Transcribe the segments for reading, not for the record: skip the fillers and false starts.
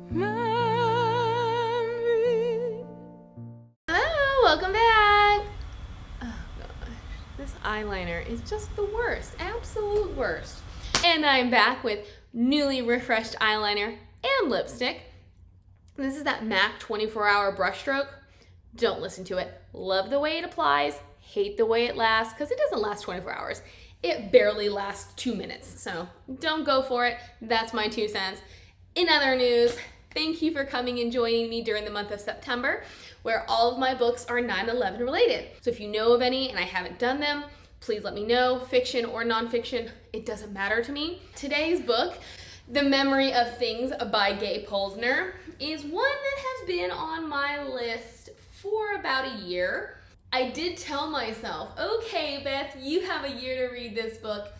Hello, welcome back. Oh gosh, this eyeliner is just the worst, absolute worst. And I'm back with newly refreshed eyeliner and lipstick. This is that MAC 24-hour brush stroke. Don't listen to it. Love the way it applies, hate the way it lasts, because it doesn't last 24 hours. It barely lasts 2 minutes, so don't go for it. That's my 2 cents. In other news, thank you for coming and joining me during the month of September, where all of my books are 9/11 related. So if you know of any and I haven't done them, please let me know, fiction or nonfiction, it doesn't matter to me. Today's book, The Memory of Things by Gay Polisner, is one that has been on my list for about a year. I did tell myself, okay, Beth, you have a year to read this book.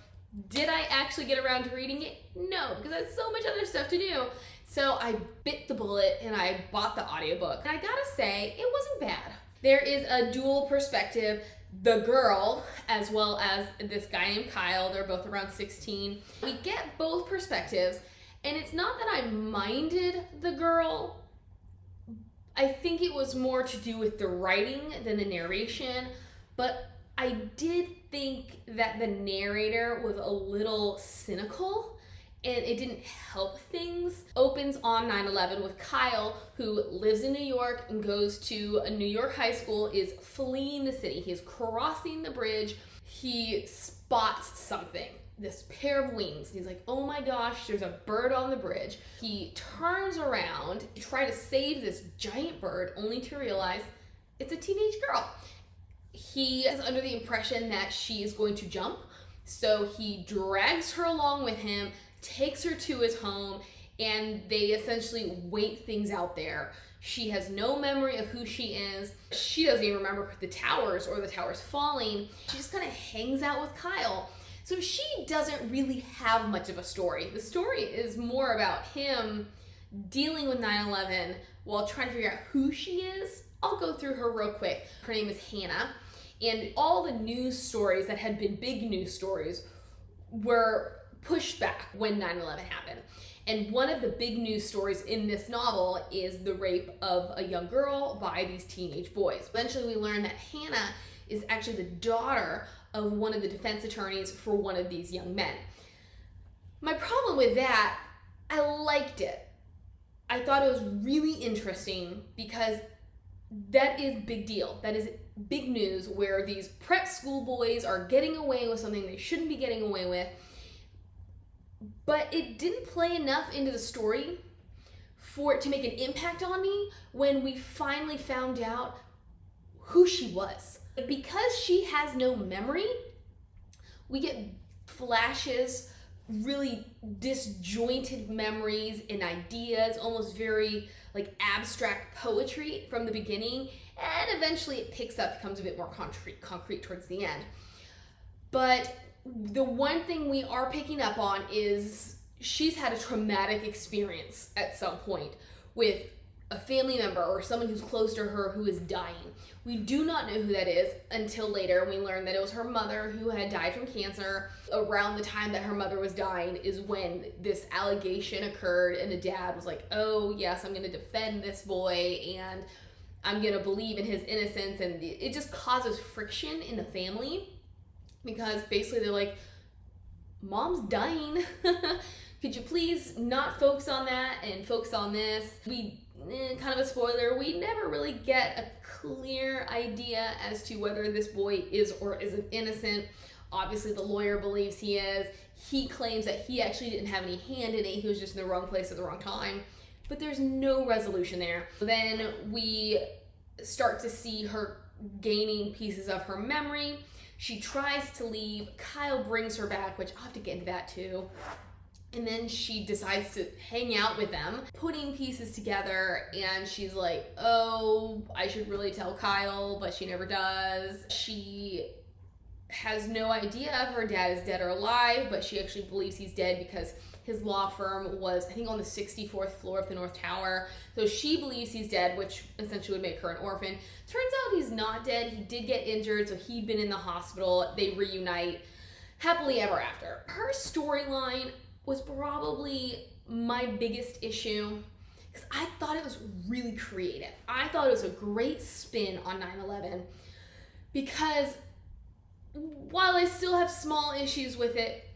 Did I actually get around to reading it? No, because I had so much other stuff to do. So I bit the bullet and I bought the audiobook. And I gotta say, it wasn't bad. There is a dual perspective. The girl, as well as this guy named Kyle, they're both around 16. We get both perspectives, and it's not that I minded the girl. I think it was more to do with the writing than the narration, but I did think that the narrator was a little cynical and it didn't help things. Opens on 9/11 with Kyle, who lives in New York and goes to a New York high school, is fleeing the city. He is crossing the bridge. He spots something, this pair of wings. He's like, oh my gosh, there's a bird on the bridge. He turns around to try to save this giant bird, only to realize it's a teenage girl. He is under the impression that she is going to jump, so he drags her along with him, takes her to his home, and they essentially wait things out there. She has no memory of who she is. She doesn't even remember the towers or the towers falling. She just kind of hangs out with Kyle. So she doesn't really have much of a story. The story is more about him dealing with 9/11 while trying to figure out who she is. I'll go through her real quick. Her name is Hannah, and all the news stories that had been big news stories were pushed back when 9/11 happened. And one of the big news stories in this novel is the rape of a young girl by these teenage boys. Eventually we learn that Hannah is actually the daughter of one of the defense attorneys for one of these young men. My problem with that, I liked it. I thought it was really interesting because that is big deal. That is big news where these prep school boys are getting away with something they shouldn't be getting away with. But it didn't play enough into the story for it to make an impact on me when we finally found out who she was. Because she has no memory, we get flashes, really disjointed memories and ideas, almost very like abstract poetry from the beginning, and eventually it picks up, becomes a bit more concrete towards the end. But the one thing we are picking up on is she's had a traumatic experience at some point with a family member or someone who's close to her who is dying. We do not know who that is until later. We learn that it was her mother who had died from cancer. Around the time that her mother was dying is when this allegation occurred, and the dad was like, oh yes, I'm gonna defend this boy and I'm gonna believe in his innocence, and it just causes friction in the family because basically they're like, mom's dying. Could you please not focus on that and focus on this? Kind of a spoiler, we never really get a clear idea as to whether this boy is or isn't innocent. Obviously the lawyer believes he is. He claims that he actually didn't have any hand in it. He was just in the wrong place at the wrong time. But there's no resolution there. Then we start to see her gaining pieces of her memory. She tries to leave. Kyle brings her back, which I'll have to get into that too. And then she decides to hang out with them, putting pieces together, and she's like, oh, I should really tell Kyle, but she never does. She has no idea if her dad is dead or alive, but she actually believes he's dead because his law firm was, I think, on the 64th floor of the North Tower. So she believes he's dead, which essentially would make her an orphan. Turns out he's not dead. He did get injured, so he'd been in the hospital. They reunite happily ever after. Her storyline was probably my biggest issue because I thought it was really creative. I thought it was a great spin on 9/11 because while I still have small issues with it,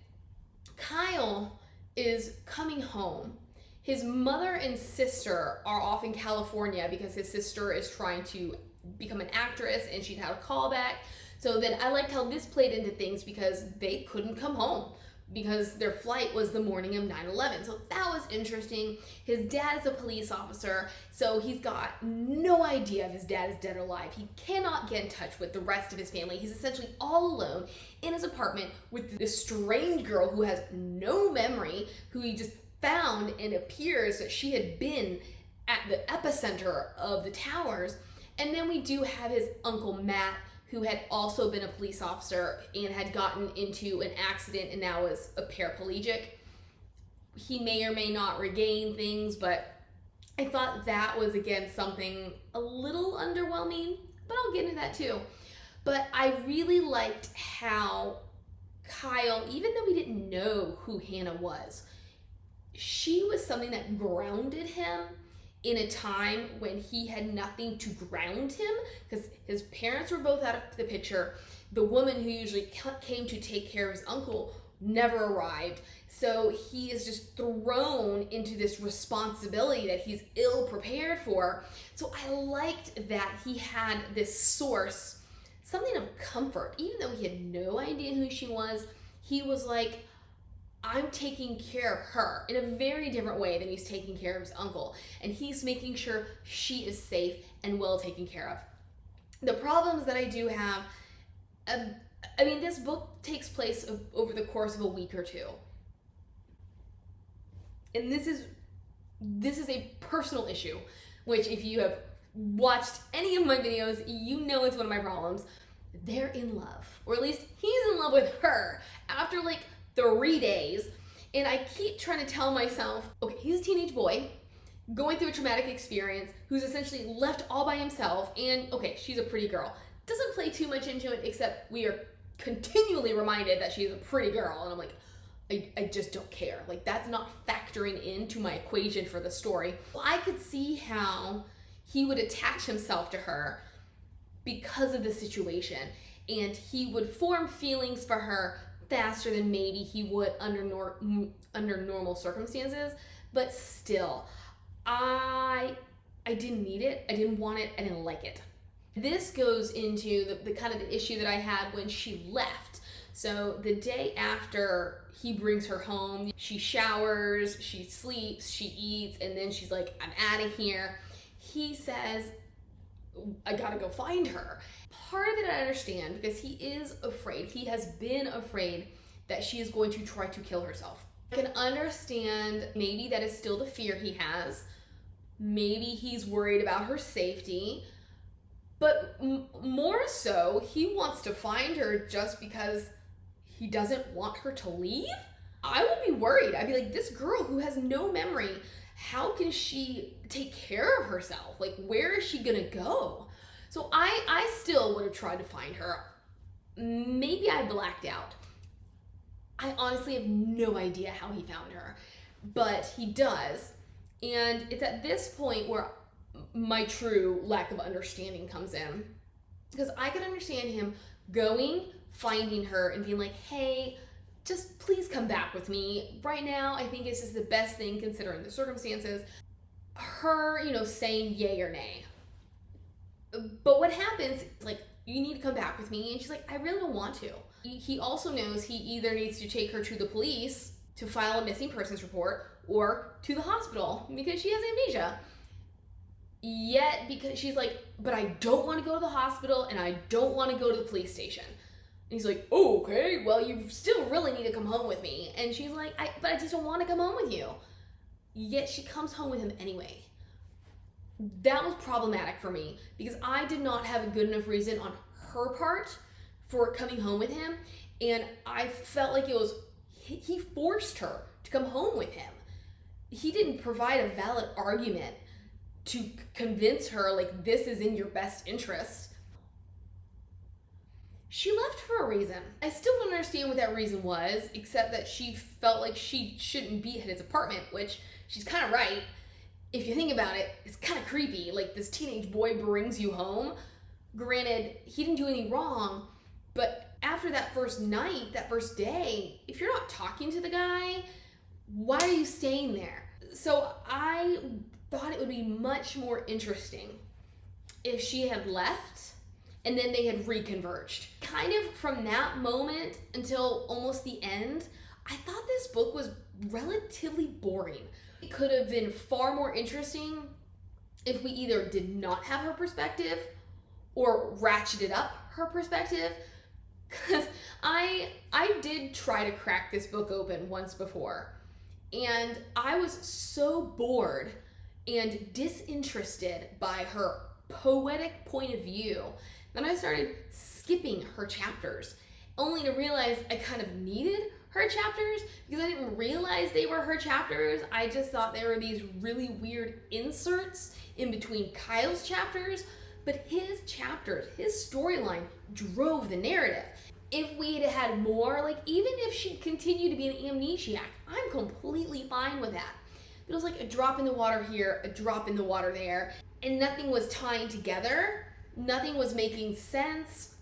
Kyle is coming home. His mother and sister are off in California because his sister is trying to become an actress and she'd had a callback. So then I liked how this played into things because they couldn't come home because their flight was the morning of 9/11. So that was interesting. His dad is a police officer, so he's got no idea if his dad is dead or alive. He cannot get in touch with the rest of his family. He's essentially all alone in his apartment with this strange girl who has no memory, who he just found, and it appears that she had been at the epicenter of the towers. And then we do have his uncle Matt, who had also been a police officer and had gotten into an accident and now is a paraplegic. He may or may not regain things, but I thought that was, again, something a little underwhelming, but I'll get into that too. But I really liked how Kyle, even though we didn't know who Hannah was, she was something that grounded him in a time when he had nothing to ground him because his parents were both out of the picture. The woman who usually came to take care of his uncle never arrived. So he is just thrown into this responsibility that he's ill prepared for. So I liked that he had this source, something of comfort. Even though he had no idea who she was, he was like, I'm taking care of her in a very different way than he's taking care of his uncle. And he's making sure she is safe and well taken care of. The problems that I do have, this book takes place over the course of a week or two. And this is a personal issue, which if you have watched any of my videos, you know it's one of my problems. They're in love, or at least he's in love with her after like 3 days, and I keep trying to tell myself, okay, he's a teenage boy going through a traumatic experience who's essentially left all by himself, and okay, she's a pretty girl. Doesn't play too much into it, except we are continually reminded that she's a pretty girl, and I'm like, I just don't care. Like, that's not factoring into my equation for the story. I could see how he would attach himself to her because of the situation, and he would form feelings for her faster than maybe he would under normal circumstances. But still, I didn't need it, I didn't want it, I didn't like it. This goes into the kind of the issue that I had when she left. So the day after he brings her home, she showers, she sleeps, she eats, and then she's like, I'm out of here. He says, I gotta go find her. Part of it I understand because he is afraid. He has been afraid that she is going to try to kill herself. I can understand maybe that is still the fear he has. Maybe he's worried about her safety. But more so, he wants to find her just because he doesn't want her to leave? I would be worried. I'd be like, this girl who has no memory, how can she take care of herself? Like, where is she gonna go? So I still would have tried to find her. Maybe I blacked out. I honestly have no idea how he found her, but he does. And it's at this point where my true lack of understanding comes in. Because I can understand him going, finding her, and being like, hey, just please come back with me. Right now, I think it's just the best thing considering the circumstances. Her, saying yay or nay. But what happens, like, you need to come back with me. And she's like, I really don't want to. He also knows he either needs to take her to the police to file a missing persons report or to the hospital because she has amnesia. Yet, because she's like, but I don't want to go to the hospital and I don't want to go to the police station. And he's like, oh, okay, well, you still really need to come home with me. And she's like, but I just don't want to come home with you. Yet she comes home with him anyway. That was problematic for me because I did not have a good enough reason on her part for coming home with him. And I felt like it was, he forced her to come home with him. He didn't provide a valid argument to convince her, like, this is in your best interest. She left for a reason. I still don't understand what that reason was, except that she felt like she shouldn't be at his apartment, which she's kind of right. if you think about it, it's kind of creepy. Like, this teenage boy brings you home. Granted, he didn't do anything wrong, but after that first night, that first day, if you're not talking to the guy, why are you staying there? So I thought it would be much more interesting if she had left and then they had reconverged. Kind of from that moment until almost the end, I thought this book was relatively boring. It could have been far more interesting if we either did not have her perspective or ratcheted up her perspective. Because I did try to crack this book open once before, and I was so bored and disinterested by her poetic point of view that I started skipping her chapters, only to realize I kind of needed her chapters because I didn't realize they were her chapters. I just thought they were these really weird inserts in between Kyle's chapters, but his chapters, his storyline drove the narrative. If we'd had more, like, even if she'd continued to be an amnesiac, I'm completely fine with that. It was like a drop in the water here, a drop in the water there, and nothing was tying together. Nothing was making sense.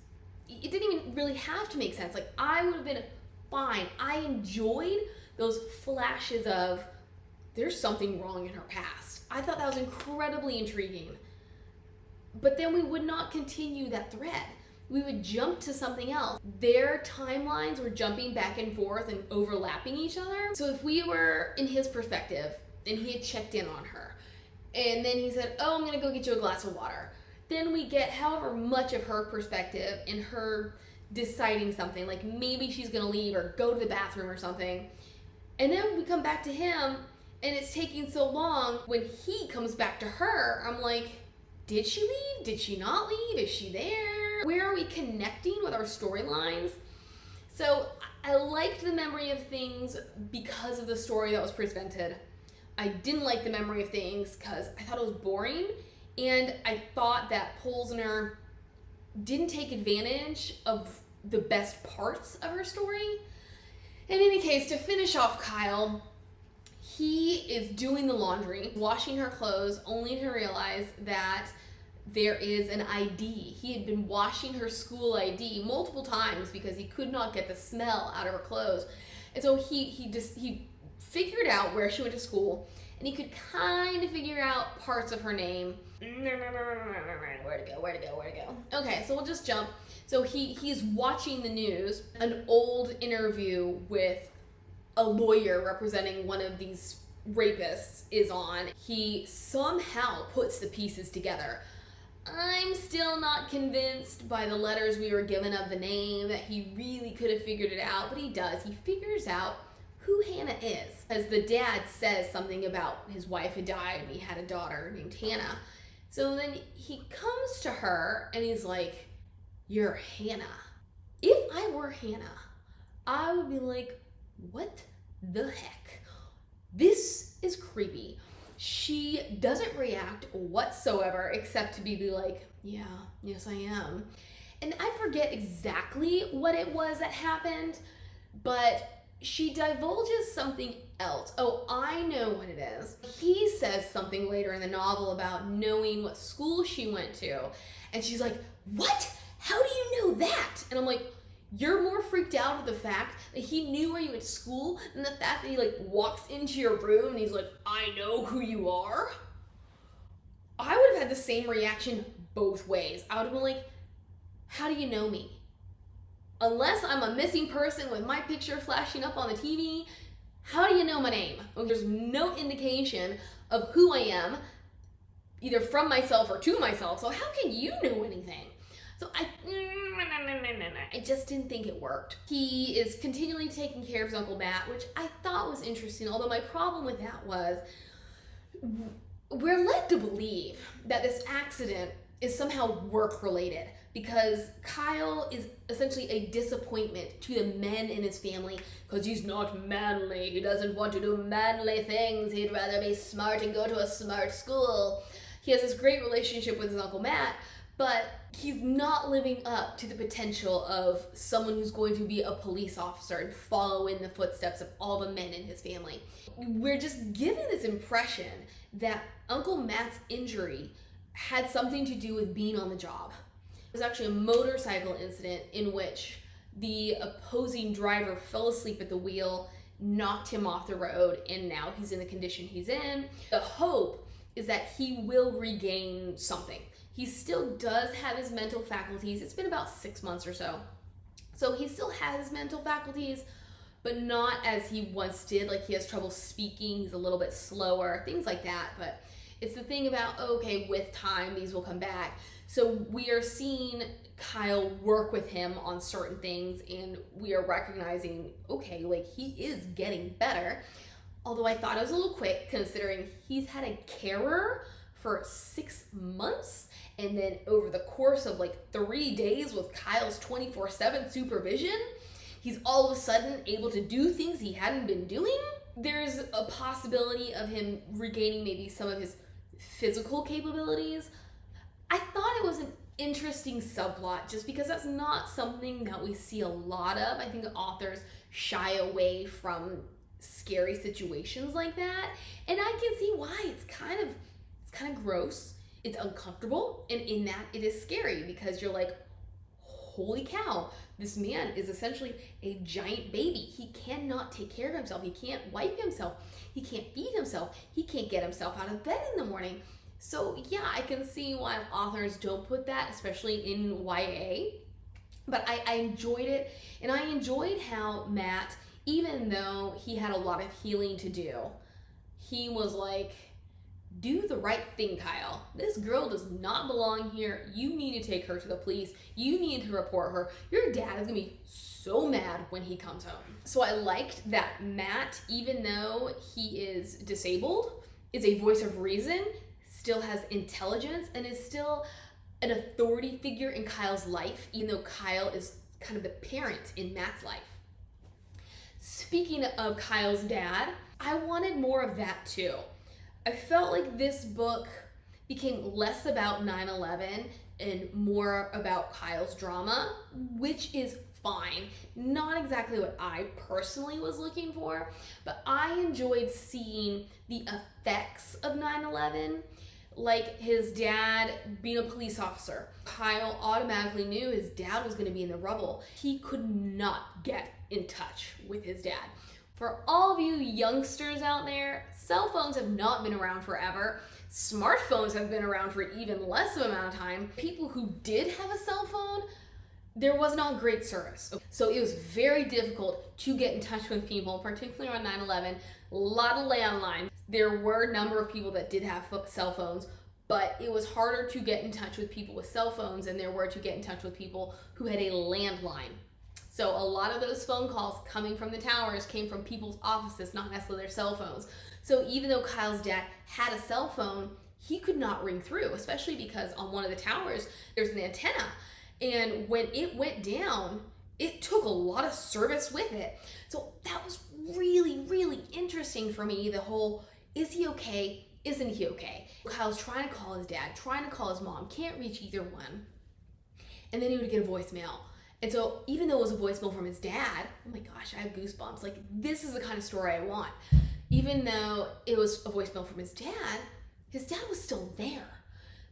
It didn't even really have to make sense. Like, I would have been fine. I enjoyed those flashes of there's something wrong in her past. I thought that was incredibly intriguing. But then we would not continue that thread. We would jump to something else. Their timelines were jumping back and forth and overlapping each other. So if we were in his perspective and he had checked in on her, and then he said, oh, I'm gonna go get you a glass of water. Then we get however much of her perspective and her deciding something, like maybe she's gonna leave or go to the bathroom or something. And then we come back to him and it's taking so long. When he comes back to her, I'm like, did she leave? Did she not leave? Is she there? Where are we connecting with our storylines? So I liked the memory of things because of the story that was presented. I didn't like the memory of things because I thought it was boring, and I thought that Polisner didn't take advantage of the best parts of her story. In any case, to finish off Kyle, he is doing the laundry, washing her clothes, only to realize that there is an ID. He had been washing her school ID multiple times because he could not get the smell out of her clothes. And so he figured out where she went to school, and he could kind of figure out parts of her name. Where to go? Okay, so we'll just jump. So he's watching the news. An old interview with a lawyer representing one of these rapists is on. He somehow puts the pieces together. I'm still not convinced by the letters we were given of the name that he really could have figured it out, but he does. He figures out who Hannah is. As the dad says something about his wife had died and he had a daughter named Hannah. So then he comes to her and he's like, you're Hannah. If I were Hannah, I would be like, what the heck? This is creepy. She doesn't react whatsoever except to be like, yeah, yes I am. And I forget exactly what it was that happened, but she divulges something else. Oh, I know what it is. He says something later in the novel about knowing what school she went to. And she's like, what? How do you know that? And I'm like, you're more freaked out at the fact that he knew where you went to school than the fact that he like walks into your room and he's like, I know who you are. I would have had the same reaction both ways. I would have been like, how do you know me? Unless I'm a missing person with my picture flashing up on the TV, how do you know my name? Well, there's no indication of who I am, either from myself or to myself, so how can you know anything? So I just didn't think it worked. He is continually taking care of his Uncle Matt, which I thought was interesting, although my problem with that was we're led to believe that this accident is somehow work-related because Kyle is essentially a disappointment to the men in his family because he's not manly. He doesn't want to do manly things. He'd rather be smart and go to a smart school. He has this great relationship with his Uncle Matt, but he's not living up to the potential of someone who's going to be a police officer and follow in the footsteps of all the men in his family. We're just given this impression that Uncle Matt's injury had something to do with being on the job. It was actually a motorcycle incident in which the opposing driver fell asleep at the wheel, knocked him off the road, and now he's in the condition he's in. The hope is that he will regain something. He still does have his mental faculties. It's been about 6 months or so. So he still has his mental faculties, but not as he once did. Like, he has trouble speaking, he's a little bit slower, things like that. But it's the thing about, okay, with time, these will come back. So we are seeing Kyle work with him on certain things, and we are recognizing, okay, like, he is getting better. Although I thought it was a little quick, considering he's had a carer for 6 months, and then over the course of like 3 days with Kyle's 24/7 supervision, he's all of a sudden able to do things he hadn't been doing. There's a possibility of him regaining maybe some of his physical capabilities. I thought it was an interesting subplot just because that's not something that we see a lot of. I think authors shy away from scary situations like that, and I can see why. It's kind of gross, it's uncomfortable, and in that it is scary because you're like, holy cow, this man is essentially a giant baby. He cannot take care of himself, he can't wipe himself, he can't feed himself, he can't get himself out of bed in the morning. So yeah, I can see why authors don't put that, especially in YA. But I enjoyed it, and I enjoyed how Matt, even though he had a lot of healing to do, he was like, do the right thing, Kyle. This girl does not belong here. You need to take her to the police. You need to report her. Your dad is gonna be so mad when he comes home. So I liked that Matt, even though he is disabled, is a voice of reason, still has intelligence, and is still an authority figure in Kyle's life, even though Kyle is kind of the parent in Matt's life. Speaking of Kyle's dad, I wanted more of that too. I felt like this book became less about 9/11 and more about Kyle's drama, which is fine. Not exactly what I personally was looking for, but I enjoyed seeing the effects of 9/11, like his dad being a police officer. Kyle automatically knew his dad was going to be in the rubble. He could not get in touch with his dad. For all of you youngsters out there, cell phones have not been around forever. Smartphones have been around for even less of an amount of time. People who did have a cell phone, there was not great service. So it was very difficult to get in touch with people, particularly on 9/11. A lot of landlines. There were a number of people that did have cell phones, but it was harder to get in touch with people with cell phones than there were to get in touch with people who had a landline. So a lot of those phone calls coming from the towers came from people's offices, not necessarily their cell phones. So even though Kyle's dad had a cell phone, he could not ring through, especially because on one of the towers, there's an antenna. And when it went down, it took a lot of service with it. So that was really, really interesting for me, the whole, is he okay? Isn't he okay? Kyle's trying to call his dad, trying to call his mom, can't reach either one. And then he would get a voicemail. And so even though it was a voicemail from his dad, oh my gosh, I have goosebumps. Like, this is the kind of story I want. Even though it was a voicemail from his dad was still there.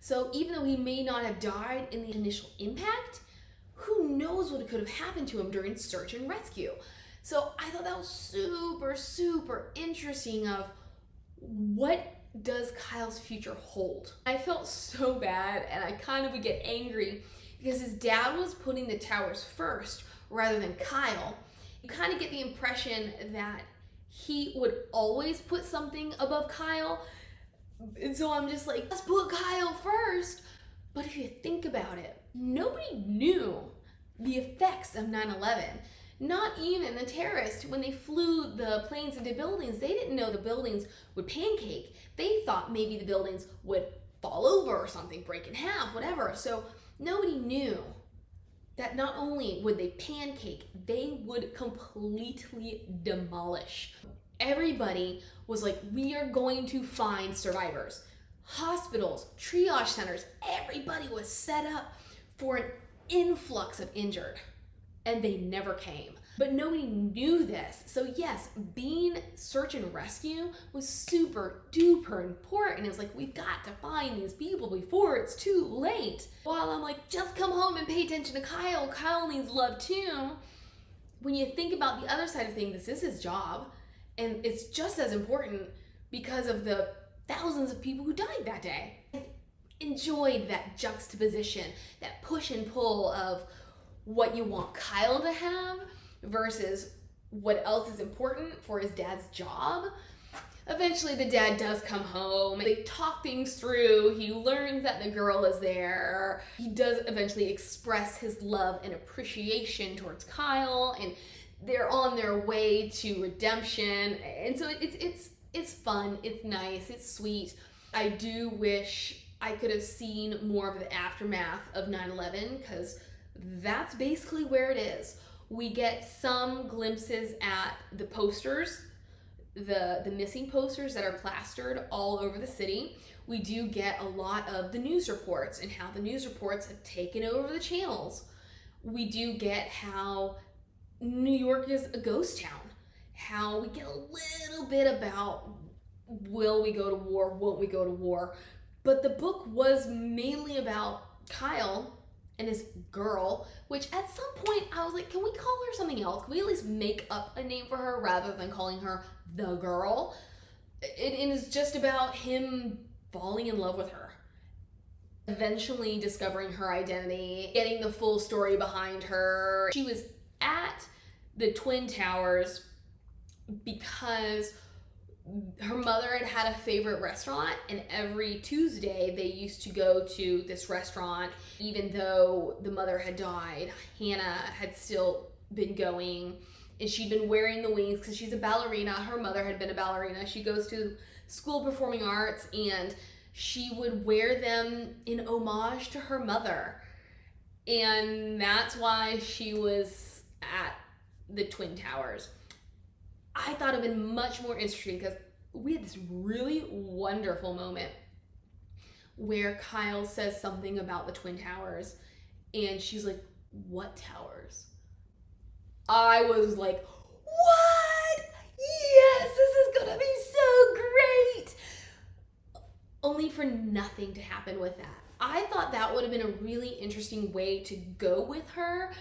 So even though he may not have died in the initial impact, who knows what could have happened to him during search and rescue. So I thought that was super, super interesting of what does Kyle's future hold. I felt so bad, and I kind of would get angry because his dad was putting the towers first rather than Kyle. You kind of get the impression that he would always put something above Kyle. And so I'm just like, let's put Kyle first. But if you think about it, nobody knew the effects of 9/11. Not even the terrorists, when they flew the planes into buildings, they didn't know the buildings would pancake. They thought maybe the buildings would fall over or something, break in half, whatever. So nobody knew that not only would they pancake, they would completely demolish. Everybody was like, we are going to find survivors. hospitals, triage centers, everybody was set up for an influx of injured, and they never came. But nobody knew this. So yes, being search and rescue was super duper important. It was like, we've got to find these people before it's too late. While I'm like, just come home and pay attention to Kyle. Kyle needs love too. When you think about the other side of things, this is his job, and it's just as important because of the thousands of people who died that day. I enjoyed that juxtaposition, that push and pull of what you want Kyle to have versus what else is important for his dad's job. Eventually the dad does come home. They talk things through. He learns that the girl is there. He does eventually express his love and appreciation towards Kyle, and they're on their way to redemption. And so it's fun, it's nice, it's sweet. I do wish I could have seen more of the aftermath of 9/11, because that's basically where it is. We get some glimpses at the posters, the missing posters that are plastered all over the city. We do get a lot of the news reports and how the news reports have taken over the channels. We do get how New York is a ghost town, how we get a little bit about will we go to war, won't we go to war. But the book was mainly about Kyle and this girl, which at some point I was like, can we call her something else? Can we at least make up a name for her rather than calling her the girl? It is just about him falling in love with her, eventually discovering her identity, getting the full story behind her. She was at the Twin Towers because her mother had a favorite restaurant, and every Tuesday they used to go to this restaurant. Even though the mother had died, Hannah had still been going, and she'd been wearing the wings because she's a ballerina. Her mother had been a ballerina. She goes to school of performing arts, and she would wear them in homage to her mother. And that's why she was at the Twin Towers. I thought it would have been much more interesting because we had this really wonderful moment where Kyle says something about the Twin Towers, and she's like, what towers? I was like, what? Yes, this is gonna be so great. Only for nothing to happen with that. I thought that would have been a really interesting way to go with her,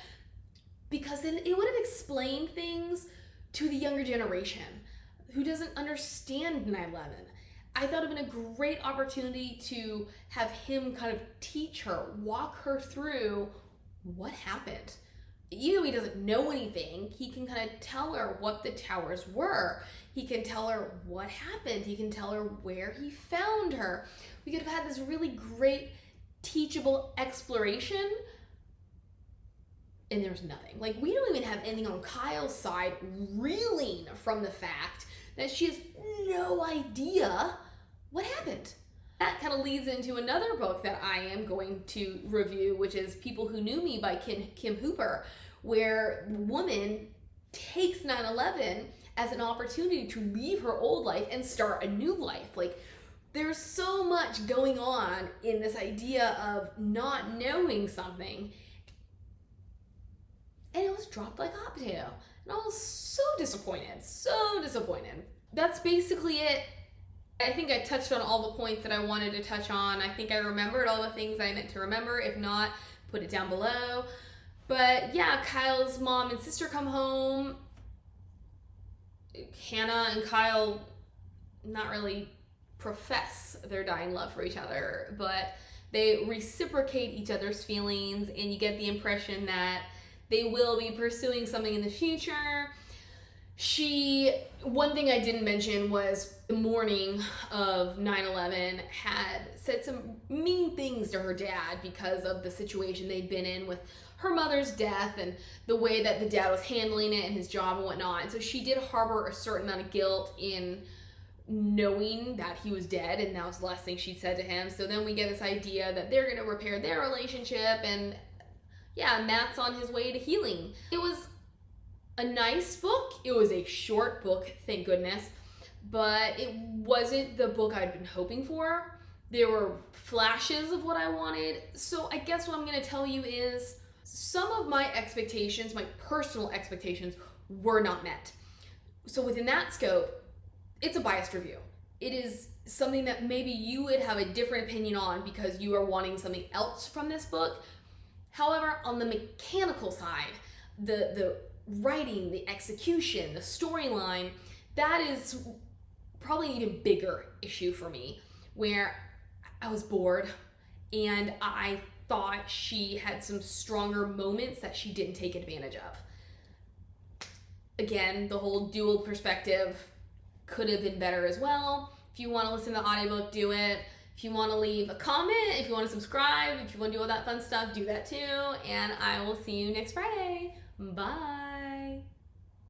because then it would have explained things to the younger generation who doesn't understand 9/11. I thought it would have been a great opportunity to have him kind of teach her, walk her through what happened. Even though he doesn't know anything, he can kind of tell her what the towers were. He can tell her what happened. He can tell her where he found her. We could have had this really great teachable exploration, and there's nothing. Like, we don't even have anything on Kyle's side reeling from the fact that she has no idea what happened. That kind of leads into another book that I am going to review, which is People Who Knew Me by Kim Hooper, where the woman takes 9/11 as an opportunity to leave her old life and start a new life. Like, there's so much going on in this idea of not knowing something. And it was dropped like a hot potato. And I was so disappointed, so disappointed. That's basically it. I think I touched on all the points that I wanted to touch on. I think I remembered all the things I meant to remember. If not, put it down below. But yeah, Kyle's mom and sister come home. Hannah and Kyle not really profess their dying love for each other, but they reciprocate each other's feelings, and you get the impression that they will be pursuing something in the future. One thing I didn't mention was the morning of 9/11 had said some mean things to her dad because of the situation they'd been in with her mother's death and the way that the dad was handling it and his job and whatnot. And so she did harbor a certain amount of guilt in knowing that he was dead, and that was the last thing she'd said to him. So then we get this idea that they're going to repair their relationship, and yeah, Matt's on his way to healing. It was a nice book. It was a short book, thank goodness, but it wasn't the book I'd been hoping for. There were flashes of what I wanted. So I guess what I'm going to tell you is some of my expectations, my personal expectations, were not met. So within that scope, it's a biased review. It is something that maybe you would have a different opinion on because you are wanting something else from this book. However, on the mechanical side, the writing, the execution, the storyline, that is probably an even bigger issue for me, where I was bored and I thought she had some stronger moments that she didn't take advantage of. Again, the whole dual perspective could have been better as well. If you want to listen to the audiobook, do it. If you want to leave a comment, if you want to subscribe, if you want to do all that fun stuff, do that too. And I will see you next Friday. Bye.